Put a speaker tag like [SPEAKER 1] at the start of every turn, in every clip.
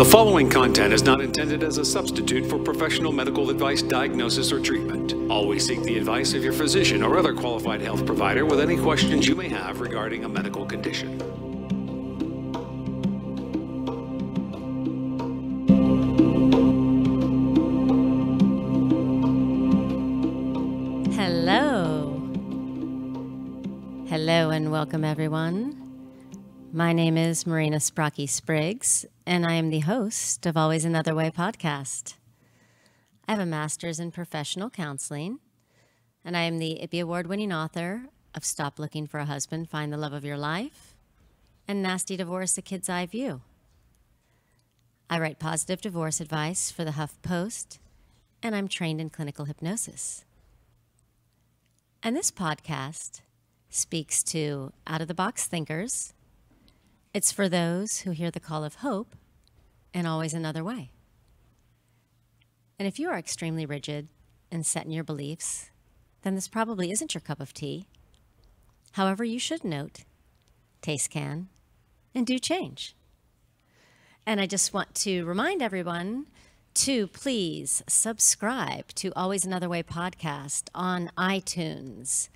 [SPEAKER 1] The following content is not intended as a substitute for professional medical advice, diagnosis, or treatment. Always seek the advice of your physician or other qualified health provider with any questions you may have regarding a medical condition.
[SPEAKER 2] Hello and welcome everyone. My name is Marina Sprocki-Spriggs and I am the host of Always Another Way podcast. I have a master's in professional counseling and I am the IPPY award-winning author of Stop Looking for a Husband, Find the Love of Your Life and Nasty Divorce, A Kid's Eye View. I write positive divorce advice for the HuffPost and I'm trained in clinical hypnosis. And this podcast speaks to out-of-the-box thinkers. It's for those who hear the call of hope and always another way. And if you are extremely rigid and set in your beliefs, then this probably isn't your cup of tea. However, you should note, taste can, and do change. And I just want to remind everyone to please subscribe to Always Another Way podcast on iTunes.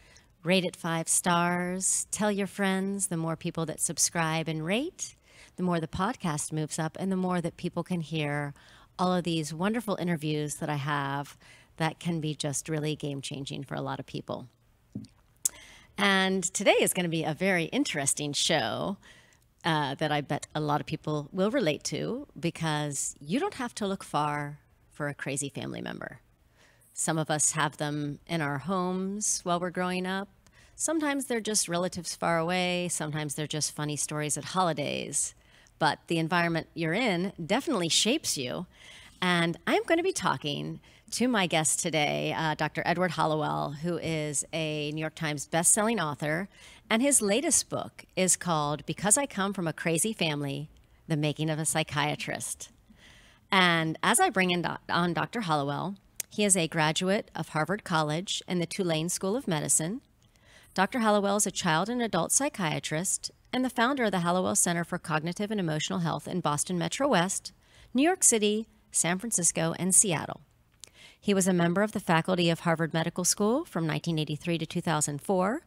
[SPEAKER 2] Rate it 5 stars, tell your friends. The more people that subscribe and rate, the more the podcast moves up and the more that people can hear all of these wonderful interviews that I have that can be just really game-changing for a lot of people. And today is going to be a very interesting show that I bet a lot of people will relate to because you don't have to look far for a crazy family member. Some of us have them in our homes while we're growing up. Sometimes they're just relatives far away. Sometimes they're just funny stories at holidays. But the environment you're in definitely shapes you. And I'm going to be talking to my guest today, Dr. Dr Hallowell, who is a New York Times bestselling author. And his latest book is called Because I Come from a Crazy Family, The Making of a Psychiatrist. And as I bring on Dr. Hallowell, he is a graduate of Harvard College and the Tulane School of Medicine. Dr. Hallowell is a child and adult psychiatrist and the founder of the Hallowell Center for Cognitive and Emotional Health in Boston Metro West, New York City, San Francisco, and Seattle. He was a member of the faculty of Harvard Medical School from 1983 to 2004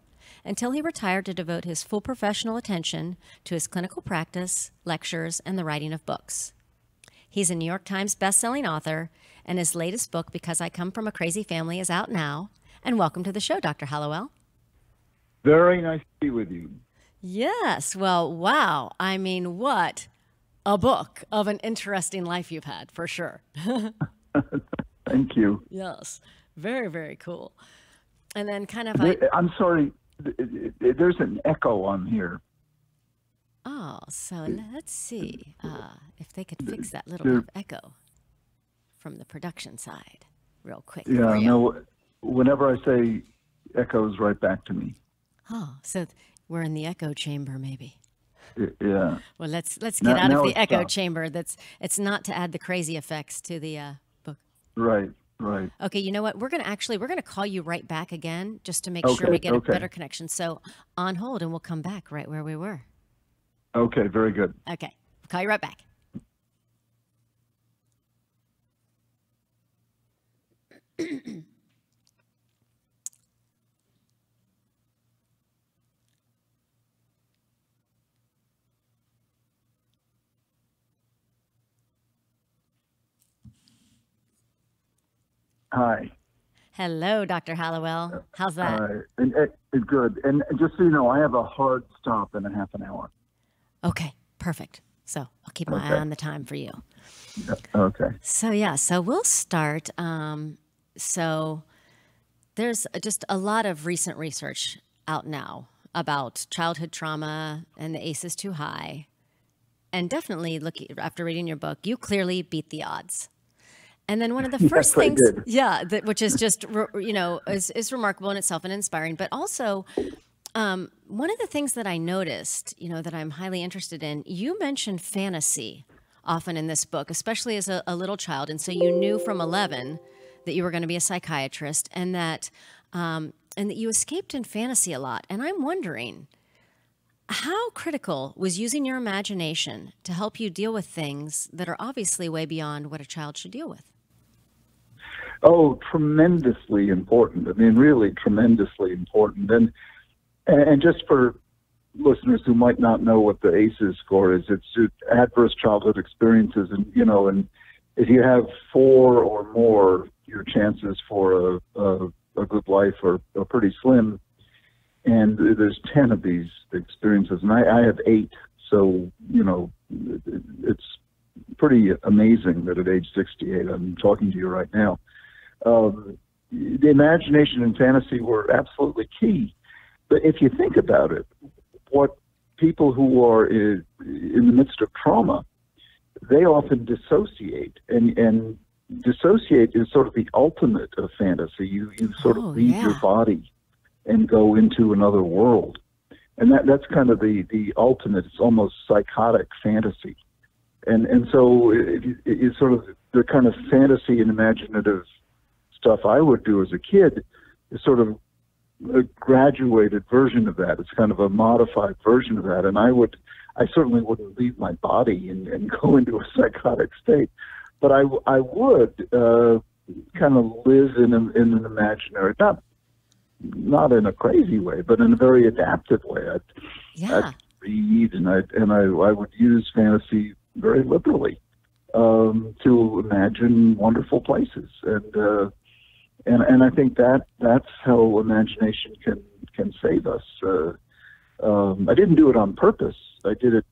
[SPEAKER 2] until he retired to devote his full professional attention to his clinical practice, lectures, and the writing of books. He's a New York Times bestselling author, and his latest book, Because I Come from a Crazy Family, is out now. And welcome to the show, Dr. Hallowell.
[SPEAKER 3] Very nice to be with you.
[SPEAKER 2] Yes. Well, wow. I mean, what a book of an interesting life you've had, for sure.
[SPEAKER 3] Thank you.
[SPEAKER 2] Yes. Very, very cool. And then kind of...
[SPEAKER 3] I'm sorry. There's an echo on here.
[SPEAKER 2] Oh, so let's see if they could fix that little bit of echo from the production side real quick.
[SPEAKER 3] Yeah, no, whenever I say echoes right back to me.
[SPEAKER 2] Oh, so we're in the echo chamber maybe.
[SPEAKER 3] Yeah.
[SPEAKER 2] Well, let's get out of the echo chamber. It's not to add the crazy effects to the book.
[SPEAKER 3] Right.
[SPEAKER 2] Okay, you know what? We're going to call you right back again just to make sure we get a better connection. So on hold and we'll come back right where we were.
[SPEAKER 3] Okay, very good.
[SPEAKER 2] Okay, we'll call you right back.
[SPEAKER 3] Hi.
[SPEAKER 2] Hello, Dr. Hallowell. How's that?
[SPEAKER 3] Good. And just so you know, I have a hard stop in a half an hour.
[SPEAKER 2] Okay, perfect. So I'll keep my eye on the time for you.
[SPEAKER 3] Okay.
[SPEAKER 2] So we'll start. So there's just a lot of recent research out now about childhood trauma and the ACEsTooHigh. And definitely, after reading your book, you clearly beat the odds. And then one of the first things, which is just, is remarkable in itself and inspiring, but also one of the things that I noticed, that I'm highly interested in, you mentioned fantasy often in this book, especially as a little child. And so you knew from 11 that you were going to be a psychiatrist and that you escaped in fantasy a lot. And I'm wondering, How critical was using your imagination to help you deal with things that are obviously way beyond what a child should deal with?
[SPEAKER 3] Oh, tremendously important. I mean, really tremendously important. And just for listeners who might not know what the ACEs score is, it's adverse childhood experiences, and and if you have 4 or more, your chances for a good life are pretty slim. And there's 10 of these experiences, and I have 8. So it's pretty amazing that at age 68 I'm talking to you right now. The imagination and fantasy were absolutely key. But if you think about it, what people who are in the midst of trauma, they often dissociate, and dissociate is sort of the ultimate of fantasy. You sort of leave your body and go into another world, and that's kind of the ultimate. It's almost psychotic fantasy, and so it's sort of the kind of fantasy and imaginative stuff I would do as a kid is sort of a graduated version of that. It's kind of a modified version of that. And I certainly wouldn't leave my body and go into a psychotic state, but I would kind of live in an imaginary, not in a crazy way, but in a very adaptive way. I'd read, and I would use fantasy very liberally to imagine wonderful places, and I think that's how imagination can save us. I didn't do it on purpose. I did it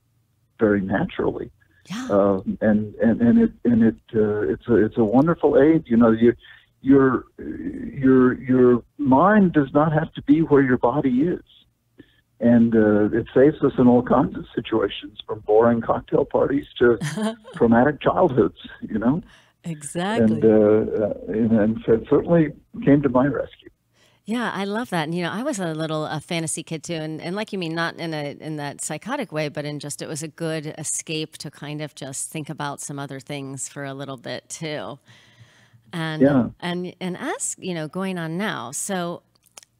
[SPEAKER 3] very naturally. Yeah. It's a wonderful aid. Your mind does not have to be where your body is, and it saves us in all kinds of situations, from boring cocktail parties to traumatic childhoods.
[SPEAKER 2] Exactly.
[SPEAKER 3] And so it certainly came to my rescue.
[SPEAKER 2] Yeah, I love that. And, I was a fantasy kid too. And like you mean, not in that psychotic way, but in just, it was a good escape to kind of just think about some other things for a little bit too. And, and as, going on now, so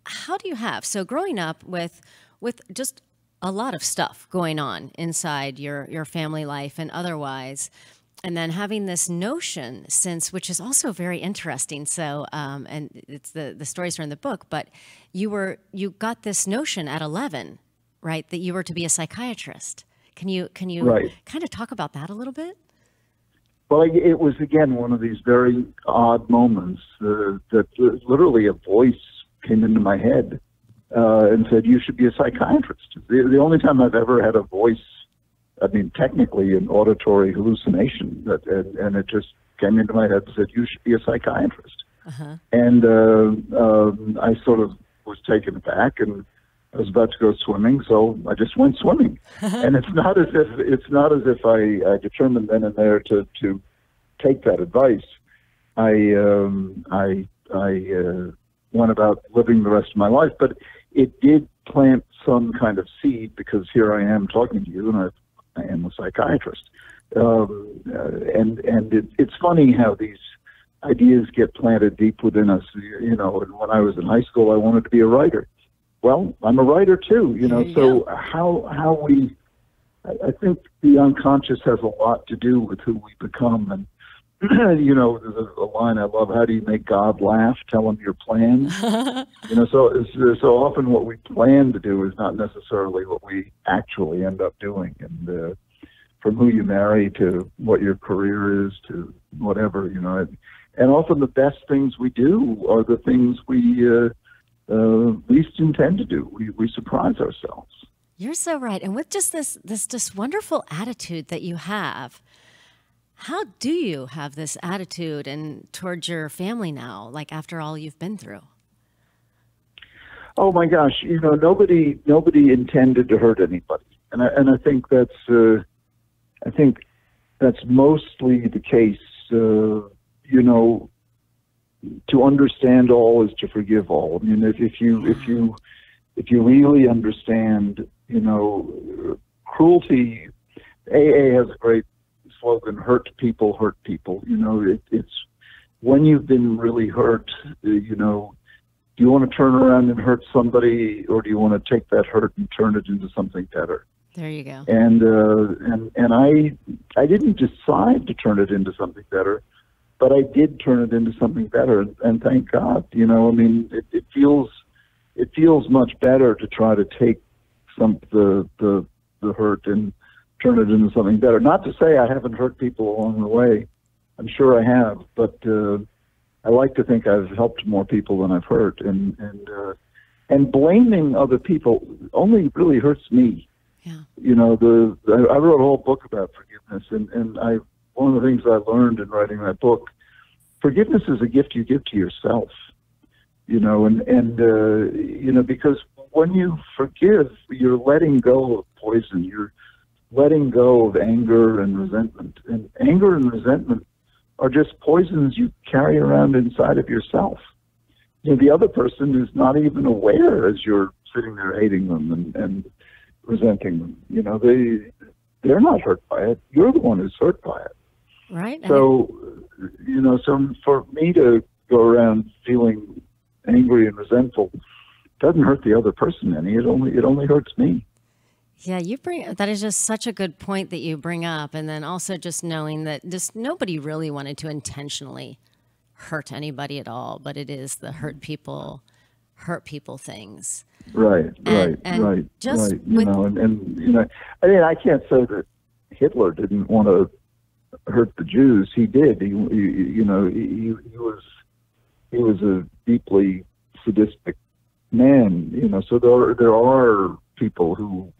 [SPEAKER 2] how do you have, so growing up with just a lot of stuff going on inside your family life and otherwise, and then having this notion which is also very interesting. So, and it's the stories are in the book, but you got this notion at 11, right? That you were to be a psychiatrist. Can you kind of talk about that a little bit?
[SPEAKER 3] Well, it was, again, one of these very odd moments that literally a voice came into my head and said, you should be a psychiatrist. The only time I've ever had a voice, I mean, technically an auditory hallucination, and it just came into my head and said, you should be a psychiatrist. Uh-huh. And I sort of was taken aback, and I was about to go swimming, so I just went swimming. And it's not as if I determined then and there to take that advice. I went about living the rest of my life, but it did plant some kind of seed, because here I am talking to you, and I am a psychiatrist. And it's funny how these ideas get planted deep within us. And when I was in high school, I wanted to be a writer. Well, I'm a writer too, so how I think the unconscious has a lot to do with who we become. And, there's a line I love: how do you make God laugh? Tell him your plans. So often what we plan to do is not necessarily what we actually end up doing. And from who you marry to what your career is to whatever, and often the best things we do are the things we least intend to do. We surprise ourselves.
[SPEAKER 2] You're so right. And with just this wonderful attitude that you have, how do you have this attitude and towards your family now, like after all you've been through?
[SPEAKER 3] Oh my gosh, nobody intended to hurt anybody, and I think that's mostly the case. To understand all is to forgive all. I mean, if you really understand, cruelty. AA has a great slogan: hurt people, hurt people. It's when you've been really hurt, Do you want to turn around and hurt somebody, or do you want to take that hurt and turn it into something better?
[SPEAKER 2] There you go.
[SPEAKER 3] And I didn't decide to turn it into something better, but I did turn it into something better, and thank God. You know, I mean, it feels much better to try to take the hurt and turn it into something better. Not to say I haven't hurt people along the way. I'm sure I have, but I like to think I've helped more people than I've hurt, and blaming other people only really hurts me.
[SPEAKER 2] Yeah.
[SPEAKER 3] You know, I wrote a whole book about forgiveness, and one of the things I learned in writing that book, forgiveness is a gift you give to yourself. You know, and you know, because when you forgive, you're letting go of poison. You're letting go of anger and resentment, and anger and resentment are just poisons you carry around inside of yourself. You know, the other person is not even aware as you're sitting there hating them and resenting them. You know, they're not hurt by it. You're the one who's hurt by it.
[SPEAKER 2] Right.
[SPEAKER 3] So, you know, so for me to go around feeling angry and resentful doesn't hurt the other person any. It only hurts me.
[SPEAKER 2] Yeah, that is just such a good point that you bring up. And then also just knowing that just nobody really wanted to intentionally hurt anybody at all, but it is the hurt people things.
[SPEAKER 3] Right.
[SPEAKER 2] Just
[SPEAKER 3] you know, and you know, I mean, I can't say that Hitler didn't want to hurt the Jews. He did. He you know, he was a deeply sadistic man. You know, so there are people who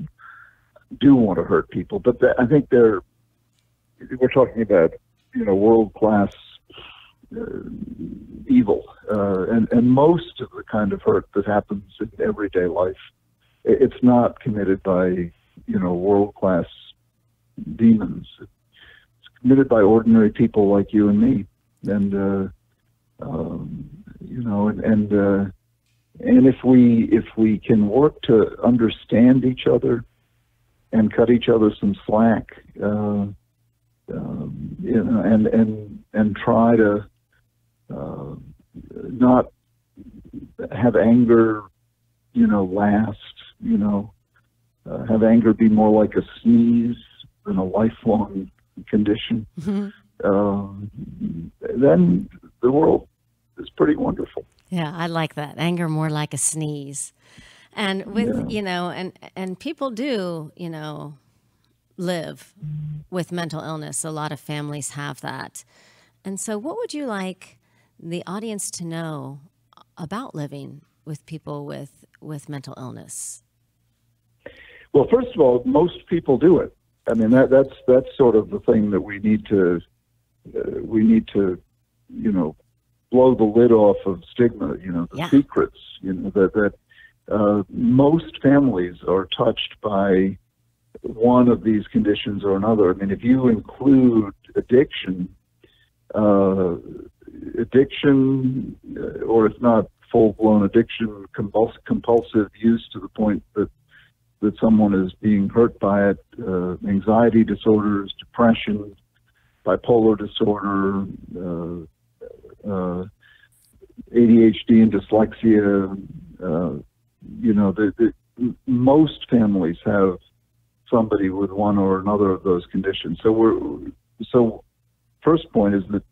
[SPEAKER 3] do want to hurt people, but I think we're talking about, you know, world-class evil, and most of the kind of hurt that happens in everyday life, it's not committed by, you know, world-class demons. It's committed by ordinary people like you and me, and you know, and if we can work to understand each other and cut each other some slack, you know, and try to not have anger, you know, last, you know, have anger be more like a sneeze than a lifelong condition.
[SPEAKER 2] Mm-hmm.
[SPEAKER 3] Then the world is pretty wonderful.
[SPEAKER 2] Yeah, I like that. Anger more like a sneeze. And with, you know, and people do, you know, live with mental illness. A lot of families have that. And so what would you like the audience to know about living with people with mental illness?
[SPEAKER 3] Well, first of all, most people do it. I mean, that's sort of the thing that we need to, you know, blow the lid off of stigma, you know, the secrets, you know, that most families are touched by one of these conditions or another. I mean, if you include addiction, or if not full-blown addiction, compulsive use to the point that someone is being hurt by it, anxiety disorders, depression, bipolar disorder, ADHD and dyslexia, you know, most families have somebody with one or another of those conditions. So first point is that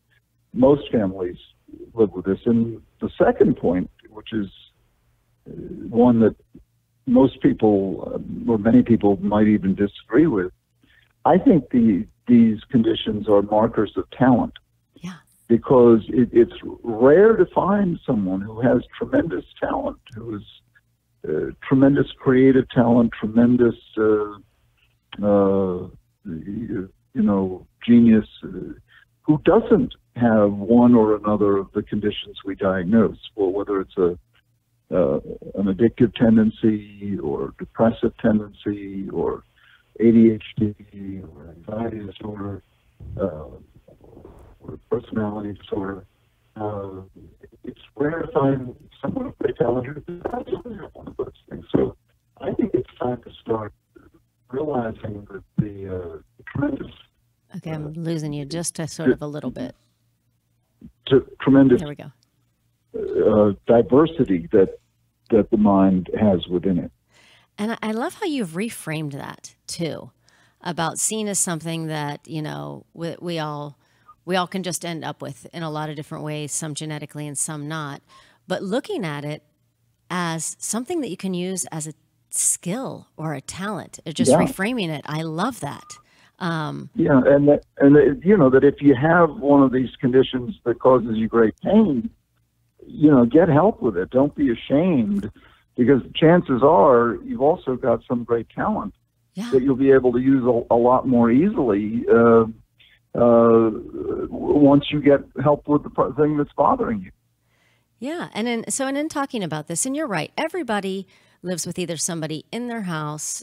[SPEAKER 3] most families live with this. And the second point, which is one that most people, or many people might even disagree with, I think these conditions are markers of talent.
[SPEAKER 2] Yeah.
[SPEAKER 3] Because it's rare to find someone who has tremendous talent, who is tremendous creative talent, tremendous, you know, genius, who doesn't have one or another of the conditions we diagnose. Well, whether it's an addictive tendency or depressive tendency or ADHD or anxiety disorder, or personality disorder. It's rare to find someone with great talent who doesn't have one of those things. So I think it's time to start realizing that the tremendous...
[SPEAKER 2] Okay, I'm losing you just a sort of a little bit.
[SPEAKER 3] Tremendous...
[SPEAKER 2] There we go.
[SPEAKER 3] diversity that the mind has within it.
[SPEAKER 2] And I love how you've reframed that too, about seen as something that, you know, we all can just end up with in a lot of different ways, some genetically and some not, but looking at it as something that you can use as a skill or a talent, or just reframing it. I love that.
[SPEAKER 3] Yeah, and you know, that if you have one of these conditions that causes you great pain, you know, get help with it. Don't be ashamed, because chances are you've also got some great talent that you'll be able to use a lot more easily once you get help with the thing that's bothering you.
[SPEAKER 2] Yeah, and in talking about this, and you're right, everybody lives with either somebody in their house,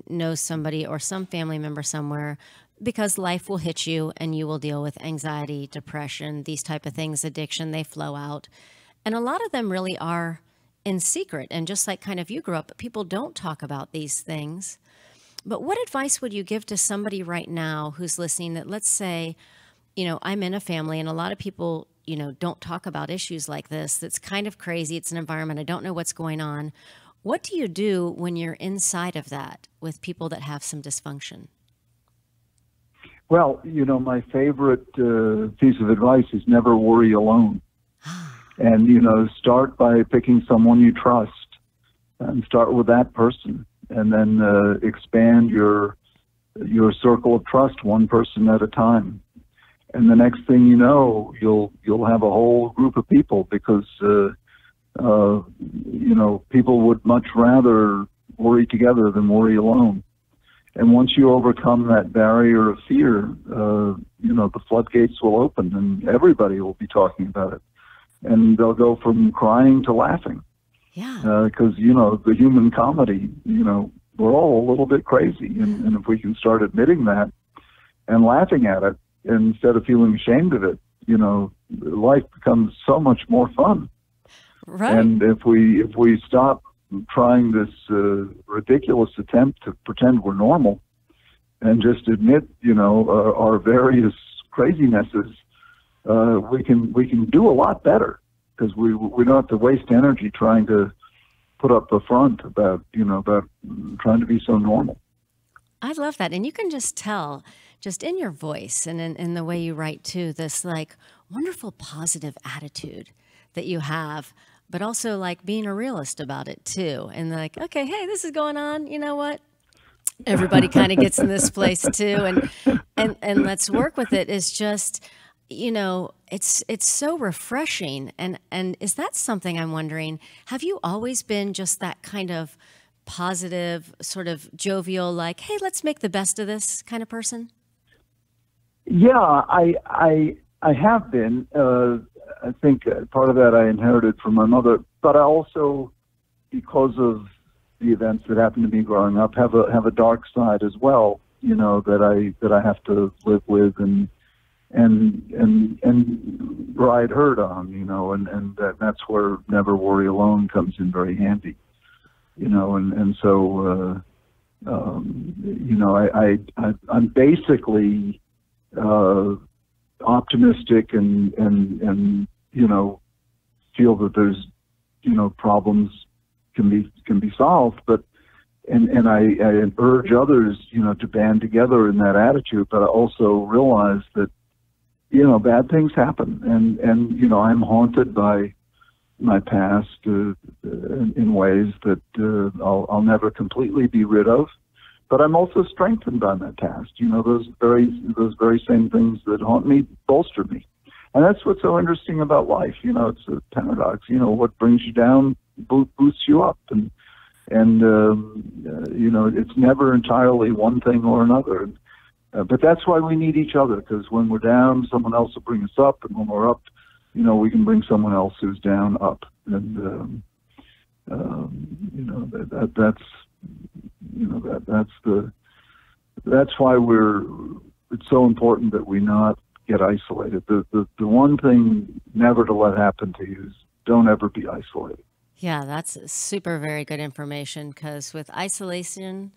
[SPEAKER 2] knows somebody, or some family member somewhere, because life will hit you and you will deal with anxiety, depression, these type of things, addiction, they flow out. And a lot of them really are in secret. And just like kind of you grew up, people don't talk about these things. But what advice would you give to somebody right now who's listening that, let's say, you know, I'm in a family and a lot of people, you know, don't talk about issues like this. That's kind of crazy. It's an environment. I don't know what's going on. What do you do when you're inside of that with people that have some dysfunction?
[SPEAKER 3] Well, you know, my favorite piece of advice is never worry alone. And, you know, start by picking someone you trust and start with that person, and then expand your circle of trust one person at a time. And the next thing you know, you'll have a whole group of people, because you know, people would much rather worry together than worry alone. And once you overcome that barrier of fear, you know, the floodgates will open and everybody will be talking about it. And they'll go from crying to laughing.
[SPEAKER 2] Yeah.
[SPEAKER 3] Because, you know, the human comedy, you know, we're all a little bit crazy. And if we can start admitting that and laughing at it instead of feeling ashamed of it, you know, life becomes so much more fun.
[SPEAKER 2] Right.
[SPEAKER 3] And if we stop trying this ridiculous attempt to pretend we're normal and just admit, you know, our various crazinesses, we can do a lot better, because we don't have to waste energy trying to put up a front about trying to be so normal.
[SPEAKER 2] I love that. And you can just tell, just in your voice and in the way you write too, this like wonderful positive attitude that you have, but also like being a realist about it too. And like, okay, hey, this is going on. You know what? Everybody kind of gets in this place too. And let's work with it. Is just, you know, it's so refreshing. And is that something I'm wondering, have you always been just that kind of positive, sort of jovial, like, hey, let's make the best of this kind of person?
[SPEAKER 3] Yeah, I have been. I think part of that I inherited from my mother, but I also, because of the events that happened to me growing up, have a dark side as well. You know, that I have to live with and ride herd on. You know, and that's where never worry alone comes in very handy. You know, and so you know, I'm basically optimistic and you know, feel that there's, you know, problems can be solved, but and I urge others, you know, to band together in that attitude, but I also realize that, you know, bad things happen, and you know, I'm haunted by my past in ways that I'll never completely be rid of. But I'm also strengthened by my past. You know, those very same things that haunt me bolster me. And that's what's so interesting about life. You know, it's a paradox. You know, what brings you down boosts you up. And you know, it's never entirely one thing or another. But that's why we need each other, because when we're down, someone else will bring us up. And when we're up, you know, we can bring someone else who's down up. And, you know, that's, you know, that's why it's so important that we not get isolated. The one thing never to let happen to you is don't ever be isolated.
[SPEAKER 2] Yeah, that's super very good information, because with isolation,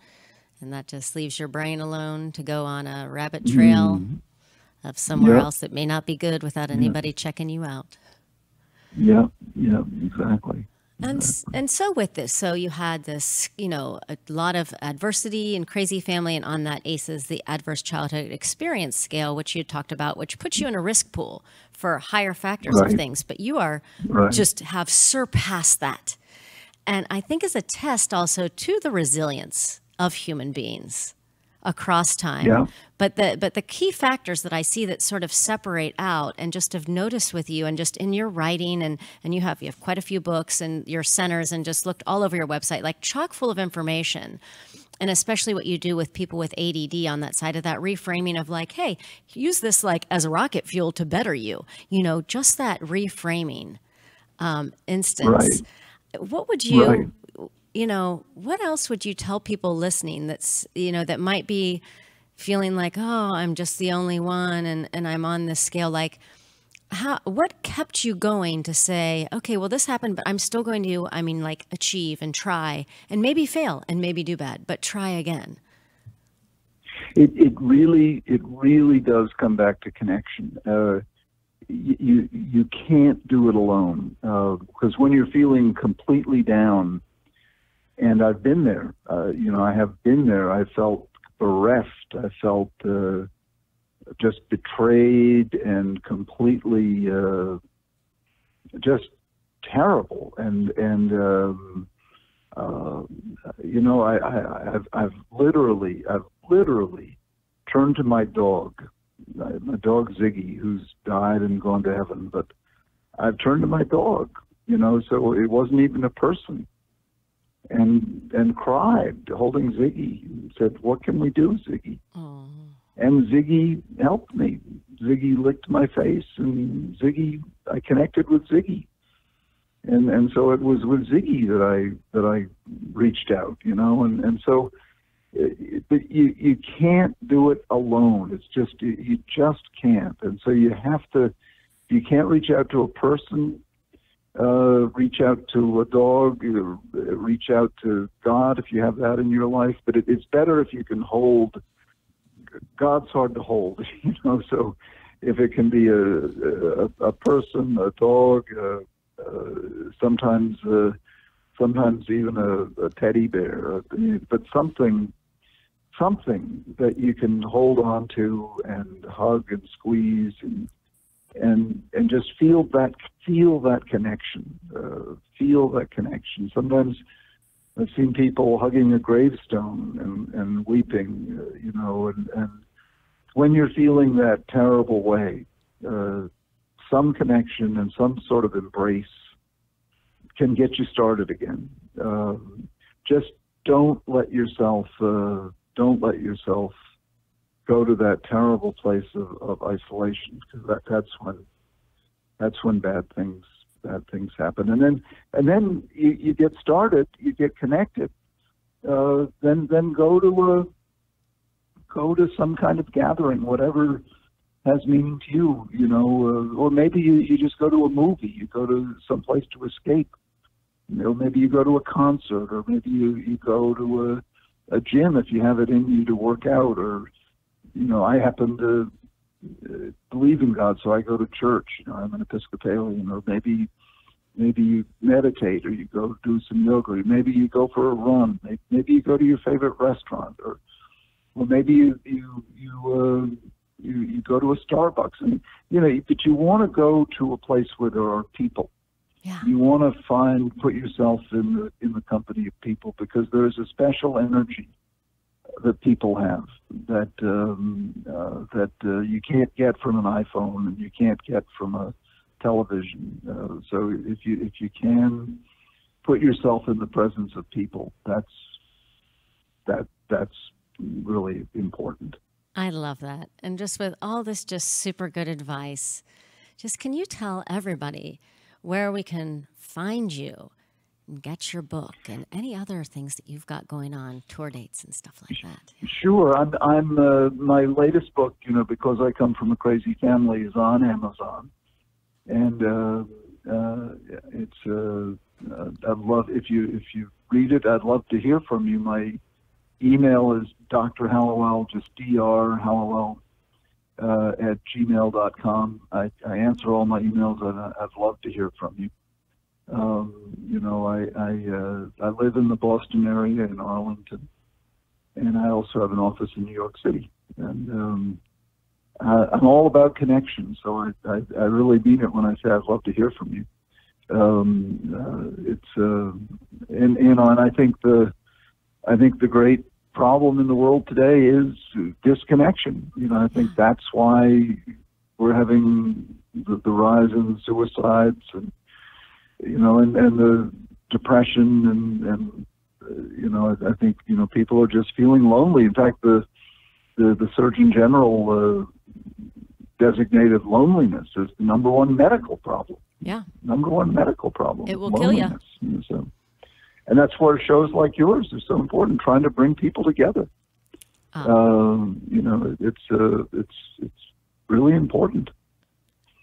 [SPEAKER 2] and that just leaves your brain alone to go on a rabbit trail of somewhere else that may not be good without anybody checking you out.
[SPEAKER 3] Yeah, yeah, exactly.
[SPEAKER 2] And so with this, so you had this, a lot of adversity and crazy family, and on that ACEs, the Adverse Childhood Experience Scale, which you talked about, which puts you in a risk pool for higher factors of
[SPEAKER 3] Right,
[SPEAKER 2] things, but you are
[SPEAKER 3] right.
[SPEAKER 2] just have surpassed that. And I think is a test also to the resilience of human beings across time.
[SPEAKER 3] Yeah,
[SPEAKER 2] But the key factors that I see that sort of separate out and just have noticed with you and just in your writing, and you have quite a few books and your centers, and just looked all over your website, like chock full of information. And especially what you do with people with ADD on that side of that reframing of like, hey, use this like as a rocket fuel to better you, just that reframing instance.
[SPEAKER 3] right,
[SPEAKER 2] What would
[SPEAKER 3] right.
[SPEAKER 2] what else would you tell people listening that might be feeling like, oh, I'm just the only one, and I'm on this scale? Like, what kept you going to say, okay, well, this happened, but I'm still going to, achieve and try and maybe fail and maybe do bad, but try again?
[SPEAKER 3] It really does come back to connection. You can't do it alone, because when you're feeling completely down, and I've been there, I have been there. I felt bereft. I felt just betrayed and completely just terrible. I've literally turned to my dog Ziggy, who's died and gone to heaven, but I've turned to my dog, so it wasn't even a person, and cried, holding Ziggy, and said, "What can we do, Ziggy?"
[SPEAKER 2] Oh.
[SPEAKER 3] And Ziggy helped me. Ziggy licked my face, and I connected with Ziggy. And so it was with Ziggy that I reached out, and so but you can't do it alone. It's just, you just can't. And so you can't reach out to a person, reach out to a dog, reach out to God if you have that in your life. But it's better if you can hold. God's hard to hold, so if it can be a person, a dog, sometimes even a teddy bear, but something that you can hold on to and hug and squeeze and just feel that connection. Feel that connection. Sometimes I've seen people hugging a gravestone and weeping, and when you're feeling that terrible way, some connection and some sort of embrace can get you started again. Just don't let yourself go to that terrible place of isolation, because that's when bad things happen. And then you get started, you get connected. Then go to some kind of gathering, whatever has meaning to you, or maybe you just go to a movie, you go to some place to escape. Maybe you go to a concert, or maybe you go to a gym if you have it in you to work out, or I happen to believe in God, so I go to church. I'm an Episcopalian. Or maybe you meditate, or you go do some yoga, or maybe you go for a run. Maybe you go to your favorite restaurant, or maybe you go to a Starbucks, and but you want to go to a place where there are people.
[SPEAKER 2] Yeah.
[SPEAKER 3] You want to put yourself in the company of people, because there's a special energy that people have that you can't get from an iPhone, and you can't get from a television. So if you can put yourself in the presence of people, that's really important.
[SPEAKER 2] I love that. And just with all this just super good advice, just can you tell everybody where we can find you and get your book and any other things that you've got going on, tour dates and stuff like that?
[SPEAKER 3] Sure. I'm my latest book, Because I Come from a Crazy Family, is on Amazon. And I'd love, if you read it, I'd love to hear from you. My email is Dr. Hallowell, just Dr. Hallowell at gmail.com. I answer all my emails, and I'd love to hear from you. You know, I live in the Boston area in Arlington, and I also have an office in New York City. And I'm all about connection, so I really mean it when I say I'd love to hear from you. And I think the great problem in the world today is disconnection. You know, I think that's why we're having the rise in suicides and, you know, and the depression and you know, I think, you know, people are just feeling lonely. In fact, the Surgeon General designated loneliness as the #1 medical problem.
[SPEAKER 2] Yeah.
[SPEAKER 3] #1 medical problem.
[SPEAKER 2] It will kill you.
[SPEAKER 3] So, and that's where shows like yours are so important, trying to bring people together. You know, it's really important.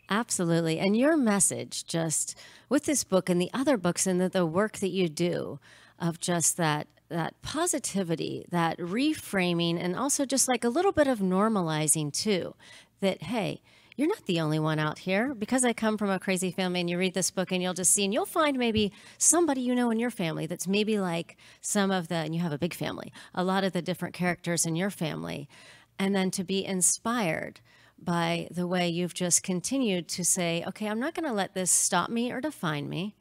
[SPEAKER 2] Absolutely. And your message, just with this book and the other books and the work that you do, of just that positivity, that reframing, and also just like a little bit of normalizing too, that, hey, you're not the only one out here. Because I come from a crazy family, and you read this book and you'll just see, and you'll find maybe somebody you know in your family that's maybe like some of the, and you have a big family, a lot of the different characters in your family. And then to be inspired by the way you've just continued to say, okay, I'm not going to let this stop me or define me.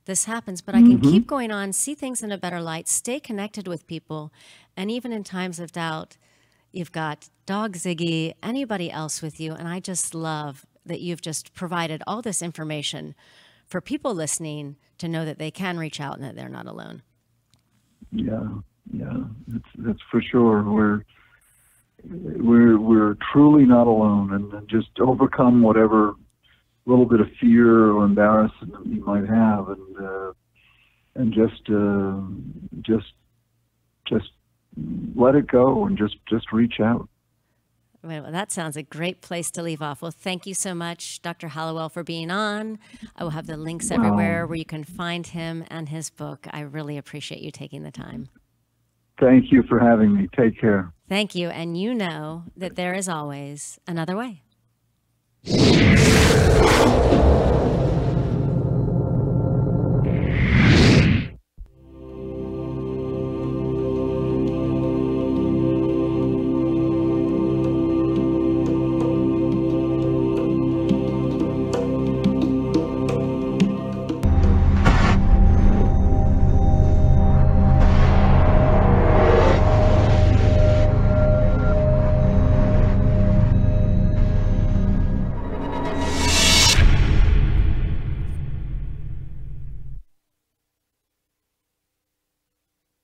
[SPEAKER 2] This happens, but I can keep going on, see things in a better light, stay connected with people. And even in times of doubt, you've got Dog Ziggy, anybody else with you. And I just love that you've just provided all this information for people listening to know that they can reach out and that they're not alone.
[SPEAKER 3] Yeah, that's for sure. We're truly not alone, and just overcome whatever little bit of fear or embarrassment that you might have, and just let it go, and just reach out.
[SPEAKER 2] Well, that sounds a great place to leave off. Well, thank you so much, Dr. Hallowell, for being on. I will have the links everywhere where you can find him and his book. I really appreciate you taking the time.
[SPEAKER 3] Thank you for having me. Take care.
[SPEAKER 2] Thank you. And you know that there is always another way.